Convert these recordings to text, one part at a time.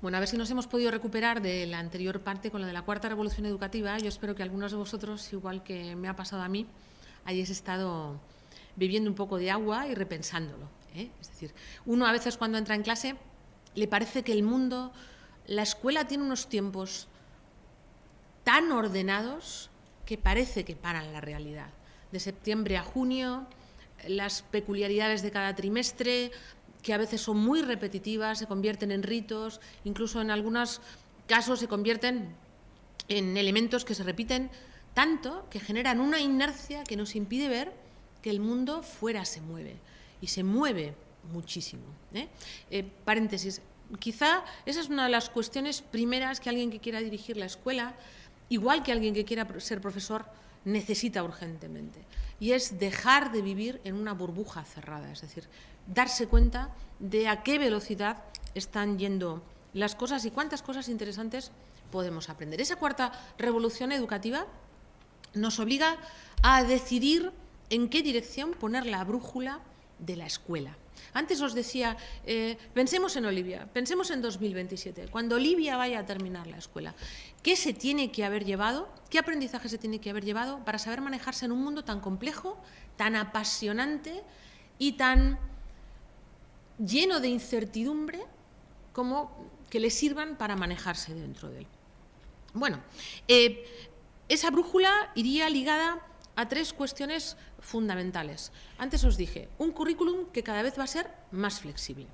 Bueno, a ver si nos hemos podido recuperar de la anterior parte con la de la cuarta revolución educativa. Yo espero que algunos de vosotros, igual que me ha pasado a mí, hayáis estado bebiendo un poco de agua y repensándolo, ¿eh? Es decir, uno a veces cuando entra en clase le parece que el mundo, la escuela tiene unos tiempos tan ordenados que parece que paran la realidad. De septiembre a junio, las peculiaridades de cada trimestre, que a veces son muy repetitivas, se convierten en ritos, incluso en algunos casos se convierten en elementos que se repiten tanto que generan una inercia que nos impide ver que el mundo fuera se mueve, y se mueve muchísimo. Paréntesis, quizá esa es una de las cuestiones primeras que alguien que quiera dirigir la escuela, igual que alguien que quiera ser profesor, necesita urgentemente, y es dejar de vivir en una burbuja cerrada, es decir, darse cuenta de a qué velocidad están yendo las cosas y cuántas cosas interesantes podemos aprender. Esa cuarta revolución educativa nos obliga a decidir en qué dirección poner la brújula de la escuela. Antes os decía, pensemos en Olivia, pensemos en 2027, cuando Olivia vaya a terminar la escuela. ¿Qué se tiene que haber llevado? ¿Qué aprendizaje se tiene que haber llevado para saber manejarse en un mundo tan complejo, tan apasionante y tan lleno de incertidumbre como que le sirvan para manejarse dentro de él? Bueno, esa brújula iría ligada a tres cuestiones fundamentales. Antes os dije, un currículum que cada vez va a ser más flexible.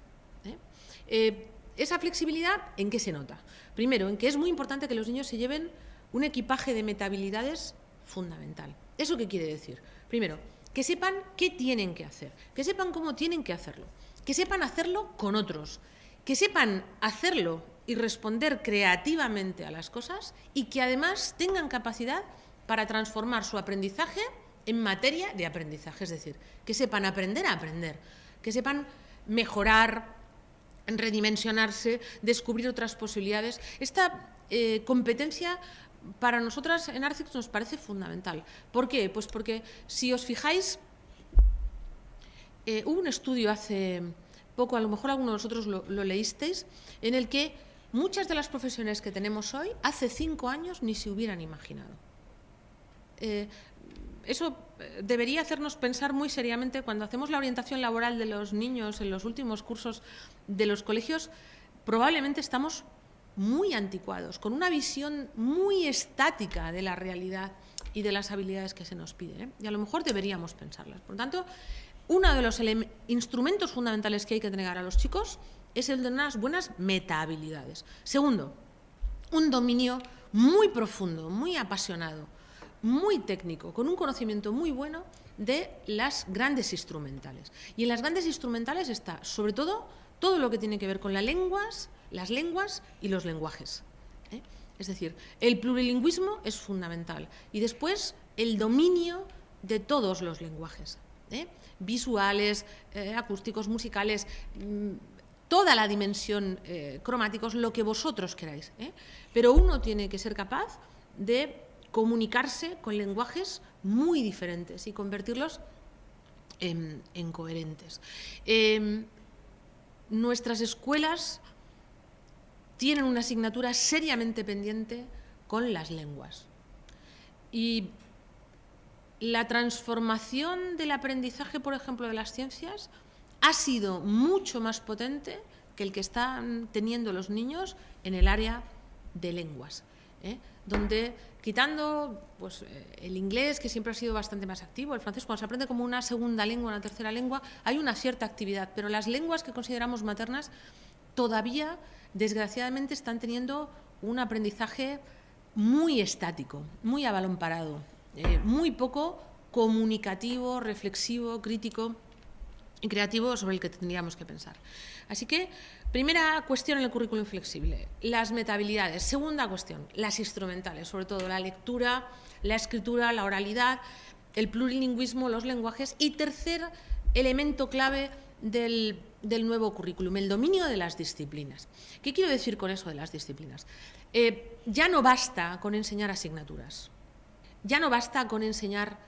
Esa flexibilidad, ¿en qué se nota? Primero, en que es muy importante que los niños se lleven un equipaje de metahabilidades fundamental. ¿Eso qué quiere decir? Primero, que sepan qué tienen que hacer, que sepan cómo tienen que hacerlo, que sepan hacerlo con otros, que sepan hacerlo y responder creativamente a las cosas, y que además tengan capacidad para transformar su aprendizaje en materia de aprendizaje, es decir, que sepan aprender a aprender, que sepan mejorar, redimensionarse, descubrir otras posibilidades. Esta competencia para nosotras en Arcix nos parece fundamental. ¿Por qué? Pues porque, si os fijáis, hubo un estudio hace poco, a lo mejor alguno de vosotros lo leísteis, en el que muchas de las profesiones que tenemos hoy, hace 5 años ni se hubieran imaginado. Eso debería hacernos pensar muy seriamente cuando hacemos la orientación laboral de los niños en los últimos cursos de los colegios. Probablemente estamos muy anticuados, con una visión muy estática de la realidad y de las habilidades que se nos piden, y a lo mejor deberíamos pensarlas. Por lo tanto, uno de los instrumentos fundamentales que hay que entregar a los chicos es el de unas buenas metahabilidades. Segundo, un dominio muy profundo, muy apasionado, muy técnico, con un conocimiento muy bueno de las grandes instrumentales. Y en las grandes instrumentales está, sobre todo lo que tiene que ver con las lenguas y los lenguajes. Es decir, el plurilingüismo es fundamental. Y después, el dominio de todos los lenguajes, visuales, acústicos, musicales, toda la dimensión cromáticos, lo que vosotros queráis. Pero uno tiene que ser capaz de comunicarse con lenguajes muy diferentes y convertirlos en coherentes. Nuestras escuelas tienen una asignatura seriamente pendiente con las lenguas. Y la transformación del aprendizaje, por ejemplo, de las ciencias, ha sido mucho más potente que el que están teniendo los niños en el área de lenguas, donde, quitando pues, el inglés, que siempre ha sido bastante más activo, el francés, cuando se aprende como una segunda lengua, una tercera lengua, hay una cierta actividad, pero las lenguas que consideramos maternas todavía, desgraciadamente, están teniendo un aprendizaje muy estático, muy a balón parado, muy poco comunicativo, reflexivo, crítico y creativo, sobre el que tendríamos que pensar. Así que, primera cuestión en el currículum flexible, las metahabilidades. Segunda cuestión, las instrumentales, sobre todo la lectura, la escritura, la oralidad, el plurilingüismo, los lenguajes. Y tercer elemento clave del nuevo currículum, el dominio de las disciplinas. ¿Qué quiero decir con eso de las disciplinas? Ya no basta con enseñar asignaturas, ya no basta con enseñar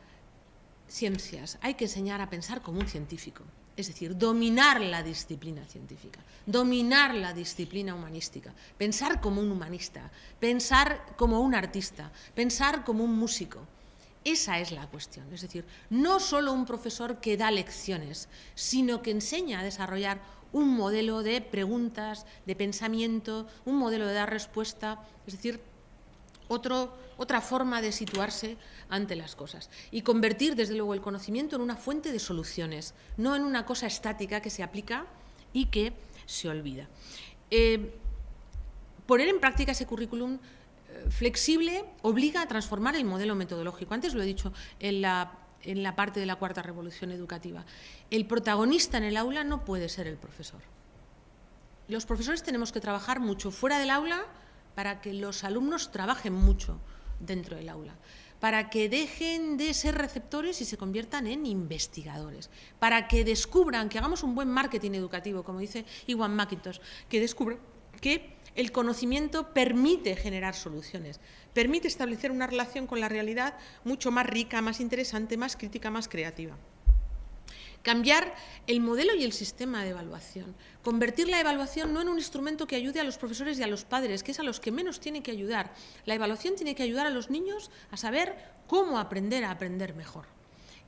ciencias, hay que enseñar a pensar como un científico. Es decir, dominar la disciplina científica, dominar la disciplina humanística, pensar como un humanista, pensar como un artista, pensar como un músico. Esa es la cuestión. Es decir, no solo un profesor que da lecciones, sino que enseña a desarrollar un modelo de preguntas, de pensamiento, un modelo de dar respuesta, es decir, otra forma de situarse ante las cosas y convertir, desde luego, el conocimiento en una fuente de soluciones, no en una cosa estática que se aplica y que se olvida. Poner en práctica ese currículum flexible obliga a transformar el modelo metodológico. Antes lo he dicho en la parte de la cuarta revolución educativa. El protagonista en el aula no puede ser el profesor. Los profesores tenemos que trabajar mucho fuera del aula para que los alumnos trabajen mucho dentro del aula, para que dejen de ser receptores y se conviertan en investigadores, para que descubran, que hagamos un buen marketing educativo, como dice Iwan McIntosh, que descubran que el conocimiento permite generar soluciones, permite establecer una relación con la realidad mucho más rica, más interesante, más crítica, más creativa. Cambiar el modelo y el sistema de evaluación. Convertir la evaluación no en un instrumento que ayude a los profesores y a los padres, que es a los que menos tiene que ayudar. La evaluación tiene que ayudar a los niños a saber cómo aprender a aprender mejor.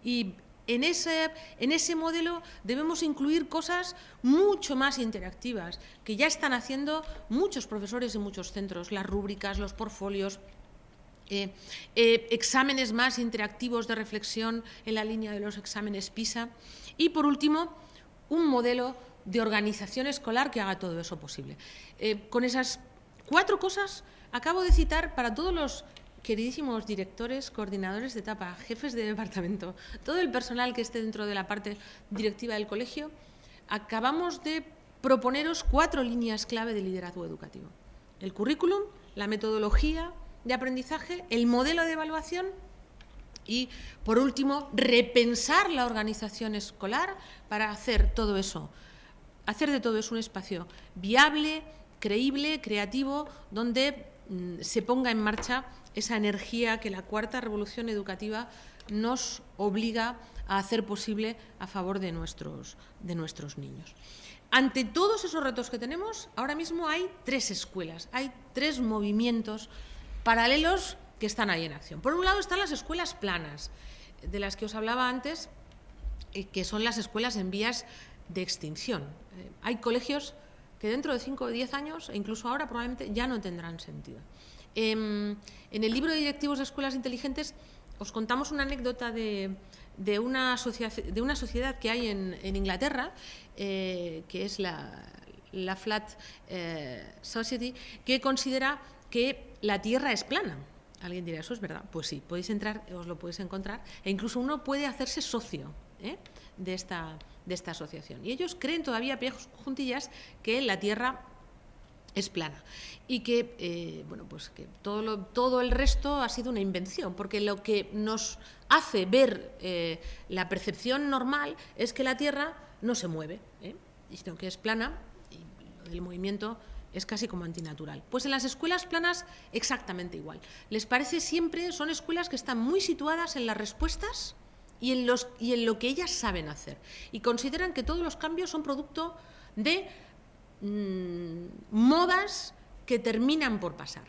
Y en ese modelo debemos incluir cosas mucho más interactivas, que ya están haciendo muchos profesores en muchos centros, las rúbricas, los portfolios, exámenes más interactivos de reflexión en la línea de los exámenes PISA y, por último, un modelo de organización escolar que haga todo eso posible. Con esas 4 cosas acabo de citar para todos los queridísimos directores, coordinadores de etapa, jefes de departamento, todo el personal que esté dentro de la parte directiva del colegio, acabamos de proponeros 4 líneas clave de liderazgo educativo. El currículum, la metodología de aprendizaje, el modelo de evaluación y, por último, repensar la organización escolar para hacer de todo eso un espacio viable, creíble, creativo, donde se ponga en marcha esa energía que la cuarta revolución educativa nos obliga a hacer posible a favor de nuestros niños. Ante todos esos retos que tenemos, ahora mismo hay 3 escuelas, hay 3 movimientos paralelos que están ahí en acción. Por un lado están las escuelas planas, de las que os hablaba antes, que son las escuelas en vías de extinción. Hay colegios que dentro de 5 o 10 años, e incluso ahora probablemente, ya no tendrán sentido. En el libro de directivos de escuelas inteligentes os contamos una anécdota de una sociedad que hay en Inglaterra, que es la Flat Society, que considera que la Tierra es plana. Alguien dirá, ¿eso es verdad? Pues sí, podéis entrar, os lo podéis encontrar, e incluso uno puede hacerse socio de esta asociación. Y ellos creen todavía a pie juntillas que la Tierra es plana y que, que todo el resto ha sido una invención, porque lo que nos hace ver la percepción normal es que la Tierra no se mueve, sino que es plana, y el movimiento es casi como antinatural. Pues en las escuelas planas exactamente igual. Les parece siempre, son escuelas que están muy situadas en las respuestas y en lo que ellas saben hacer, y consideran que todos los cambios son producto de modas que terminan por pasar.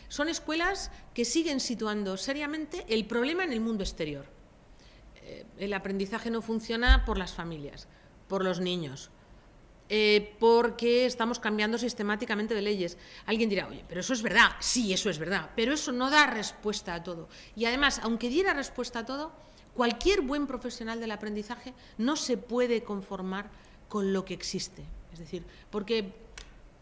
Son escuelas que siguen situando seriamente el problema en el mundo exterior. El aprendizaje no funciona por las familias, por los niños, porque estamos cambiando sistemáticamente de leyes. Alguien dirá, oye, pero eso es verdad. Sí, eso es verdad, pero eso no da respuesta a todo. Y además, aunque diera respuesta a todo, cualquier buen profesional del aprendizaje no se puede conformar con lo que existe. Es decir, porque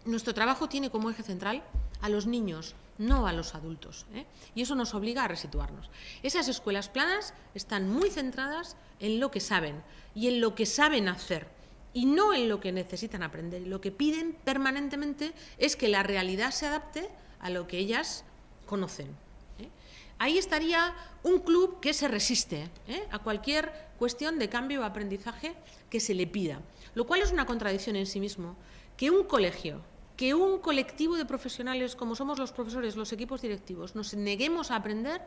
nuestro trabajo tiene como eje central a los niños, no a los adultos, y eso nos obliga a resituarnos. Esas escuelas planas están muy centradas en lo que saben y en lo que saben hacer, y no en lo que necesitan aprender. Y lo que piden permanentemente es que la realidad se adapte a lo que ellas conocen. Ahí estaría un club que se resiste a cualquier cuestión de cambio o aprendizaje que se le pida, lo cual es una contradicción en sí mismo. Que un colegio, que un colectivo de profesionales como somos los profesores, los equipos directivos, nos neguemos a aprender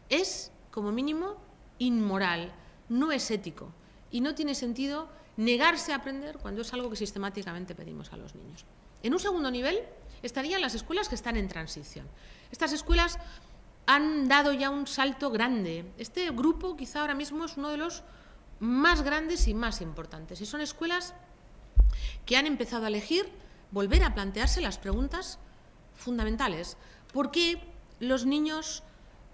es, como mínimo, inmoral, no es ético. y no tiene sentido negarse a aprender cuando es algo que sistemáticamente pedimos a los niños. En un segundo nivel estarían las escuelas que están en transición. Estas escuelas han dado ya un salto grande. Este grupo quizá ahora mismo es uno de los más grandes y más importantes. Y son escuelas que han empezado a elegir, volver a plantearse las preguntas fundamentales. ¿Por qué los niños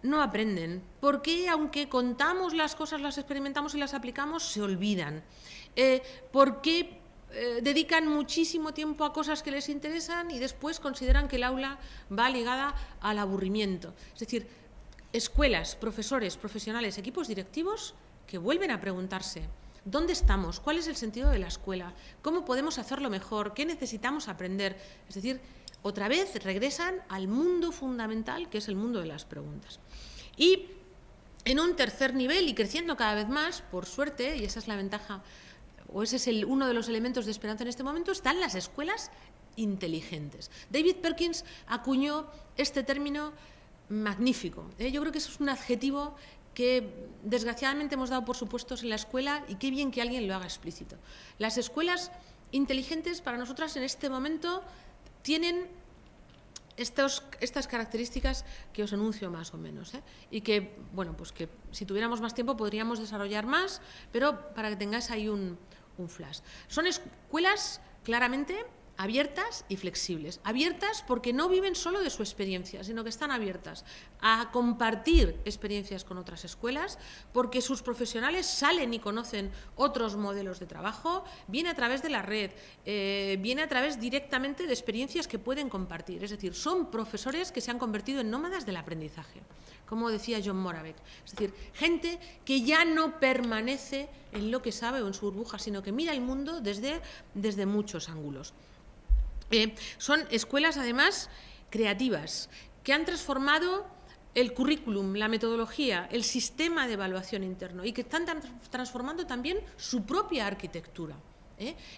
no aprenden? ¿Por qué, aunque contamos las cosas, las experimentamos y las aplicamos, se olvidan? ¿Por qué dedican muchísimo tiempo a cosas que les interesan y después consideran que el aula va ligada al aburrimiento? Es decir, escuelas, profesores, profesionales, equipos directivos que vuelven a preguntarse: ¿dónde estamos? ¿Cuál es el sentido de la escuela? ¿Cómo podemos hacerlo mejor? ¿Qué necesitamos aprender? Es decir, otra vez regresan al mundo fundamental, que es el mundo de las preguntas. Y en un tercer nivel, y creciendo cada vez más, por suerte, y esa es la ventaja, o ese es uno de los elementos de esperanza en este momento, están las escuelas inteligentes. David Perkins acuñó este término magnífico. Yo creo que eso es un adjetivo que desgraciadamente hemos dado por supuestos en la escuela, y qué bien que alguien lo haga explícito. Las escuelas inteligentes para nosotras en este momento tienen estas características que os enuncio más o menos, y que, bueno, pues que si tuviéramos más tiempo podríamos desarrollar más, pero para que tengáis ahí un flash. Son escuelas claramente abiertas y flexibles. Abiertas porque no viven solo de su experiencia, sino que están abiertas a compartir experiencias con otras escuelas, porque sus profesionales salen y conocen otros modelos de trabajo, viene a través de la red, viene a través directamente de experiencias que pueden compartir. Es decir, son profesores que se han convertido en nómadas del aprendizaje, como decía John Moravec. Es decir, gente que ya no permanece en lo que sabe o en su burbuja, sino que mira el mundo desde muchos ángulos. Son escuelas, además, creativas, que han transformado el currículum, la metodología, el sistema de evaluación interno, y que están transformando también su propia arquitectura.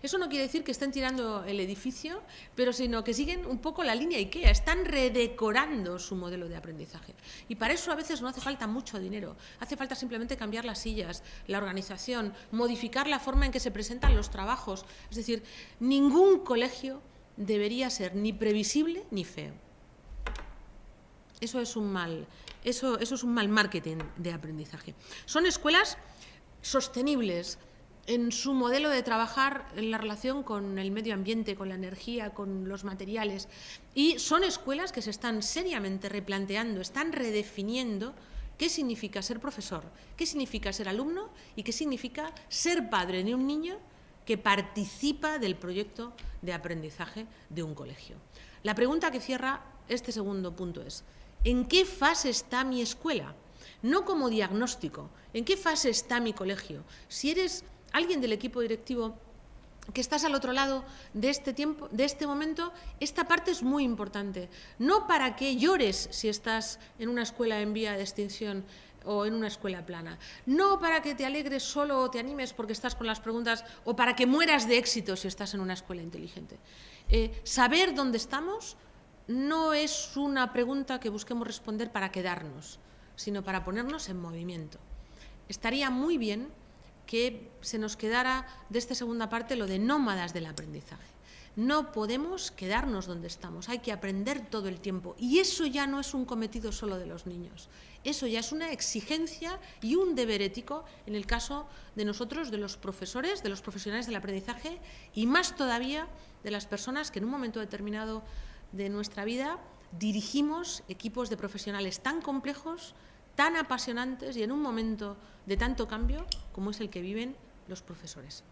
Eso no quiere decir que estén tirando el edificio, pero sino que siguen un poco la línea IKEA, están redecorando su modelo de aprendizaje. Y para eso a veces no hace falta mucho dinero, hace falta simplemente cambiar las sillas, la organización, modificar la forma en que se presentan los trabajos. Es decir, ningún colegio debería ser ni previsible ni feo. Eso es un mal marketing de aprendizaje. Son escuelas sostenibles en su modelo de trabajar en la relación con el medio ambiente, con la energía, con los materiales. Y son escuelas que se están seriamente replanteando, están redefiniendo qué significa ser profesor, qué significa ser alumno y qué significa ser padre de un niño que participa del proyecto de aprendizaje de un colegio. La pregunta que cierra este segundo punto es: ¿en qué fase está mi escuela? No como diagnóstico, ¿en qué fase está mi colegio? Si eres alguien del equipo directivo que estás al otro lado de este momento, esta parte es muy importante. No para que llores si estás en una escuela en vía de extinción o en una escuela plana. No para que te alegres solo o te animes porque estás con las preguntas, o para que mueras de éxito si estás en una escuela inteligente. Saber dónde estamos no es una pregunta que busquemos responder para quedarnos, sino para ponernos en movimiento. Estaría muy bien que se nos quedara de esta segunda parte lo de nómadas del aprendizaje. No podemos quedarnos donde estamos, hay que aprender todo el tiempo. Y eso ya no es un cometido solo de los niños, eso ya es una exigencia y un deber ético en el caso de nosotros, de los profesores, de los profesionales del aprendizaje, y más todavía de las personas que en un momento determinado de nuestra vida dirigimos equipos de profesionales tan complejos, tan apasionantes y en un momento de tanto cambio como es el que viven los profesores.